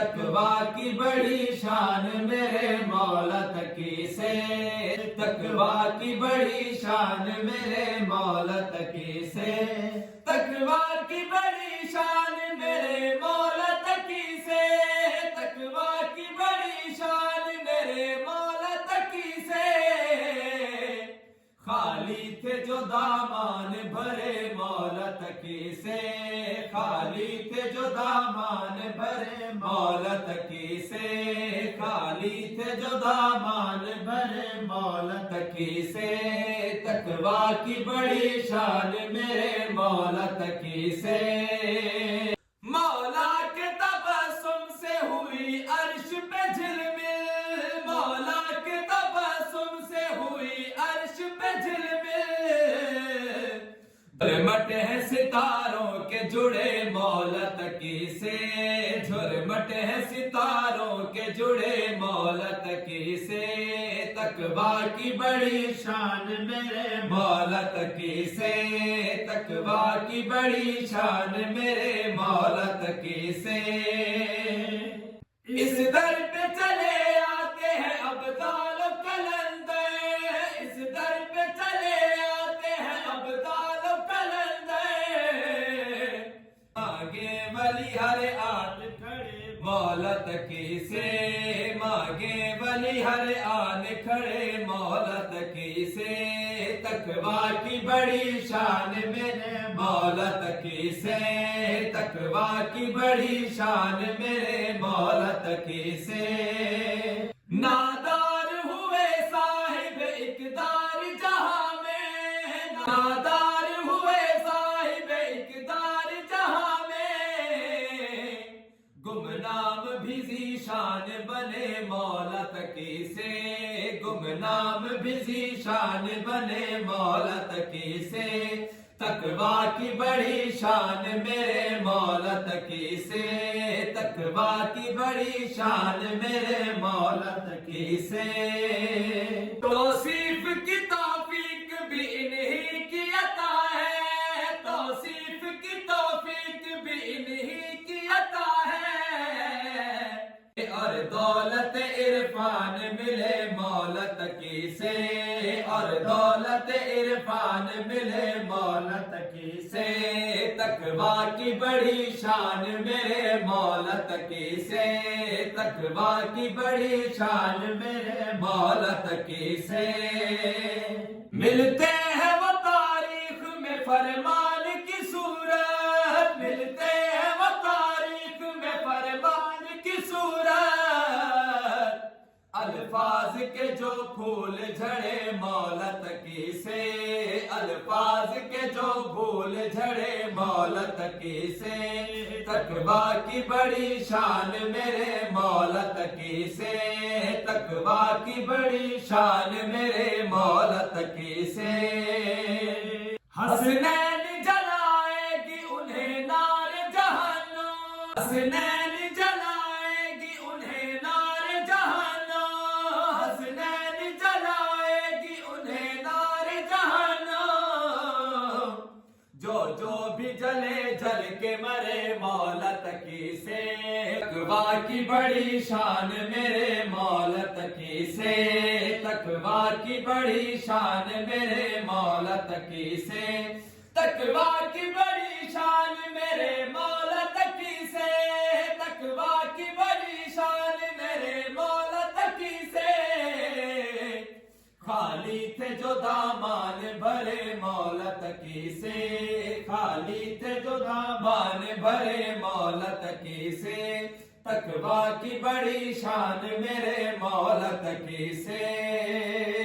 تقوی کی بڑی شان میرے مولا تقی سے، تقوی کی بڑی شان میرے مولا تقی سے، تقوی کی بڑی شان میرے مولا تقی سے، تقوی کی بڑی شان میرے مولا تقی سے، خالی تھے جو دامان بھرے مولا تقی سے، خالی تھے جو دامان بھرے مولا تقی سے، خالی تھے جو دامان بھرے مولا تقی سے، تقوی کی بڑی شان میرے مولا تقی سے، مولا کے تبسم سے ہوئی عرش پہ جھلمل، مولا کے تبسم سے ہوئی عرش پہ جھلمل، جھرمٹ ہے ستاروں کے جڑے مولا تقی سے، جھرمٹ ہے ستاروں کے جڑے مولا تقی سے، تقوی کی بڑی شان میرے مولا تقی سے، تقوی کی بڑی شان میرے مولا تقی سے، اس در پہ چلے آتے ہیں ابدال و کلندر، اس در پہ چلے آتے ہیں ابدال و کلندر، مانگے ولی ہر آن کھڑے مولا تقی سے، مانگے ولی ہر آن کھڑے مولا تقی سے، تقوی کی بڑی شان میرے مولا تقی سے، تقوی کی بڑی شان میرے مولا تقی سے، نادار ہوئے صاحب اقتدار جہاں میں، نادار ہوئے صاحب اقتدار جہاں میں، گمنام بھی ذیشان بنے مولا تقی سے، گمنام بھی ذیشان بنے مولا تقی سے، تقوی کی بڑی شان میرے مولا تقی سے، تقوی کی بڑی شان میرے مولا تقی سے، توصیف کی توفیق بھی انہی کی عطا ہے، توصیف کی توفیق بھی انہی کی عطا ہے، اور دولت عرفان ملے مولا تقی سے، اور دولت عرفان ملے مولا تقی سے، تقوی کی بڑی شان میرے مولا تقی سے، تقوی کی بڑی شان میرے مولا تقی سے، ملتے ہیں وہ تاریخ میں فرمان کی صورت، ملتے ہیں وہ تاریخ میں فرمان کی صورت، الفاظ کے جو پھول جھڑے مولا تقی سے، الفاظ کے جو پھول جھڑے مولا تقی سے، تقوی کی بڑی شان میرے مولا تقی سے، تقوی کی بڑی شان میرے مولا تقی سے، حسنین جلائے گی انہیں نار جہنم، حسنین جلائے گی انہیں نار جہنم، حسنین جلائے گی انہیں نار جہنم، جو بھی جلے جل کے مرے مولا تقی سے، تقوی کی بڑی شان میرے مولا تقی سے، تقوی کی بڑی شان میرے مولا تقی سے، تقوی کی بڑی شان میرے مولا تقی سے، تقوی کی بڑی شان میرے مولا تقی سے، خالی تھے جو دامان بھرے مولا تقی سے، خالی تھے جو دامان بھرے مولا تقی سے، تقوی کی بڑی شان میرے مولا تقی سے۔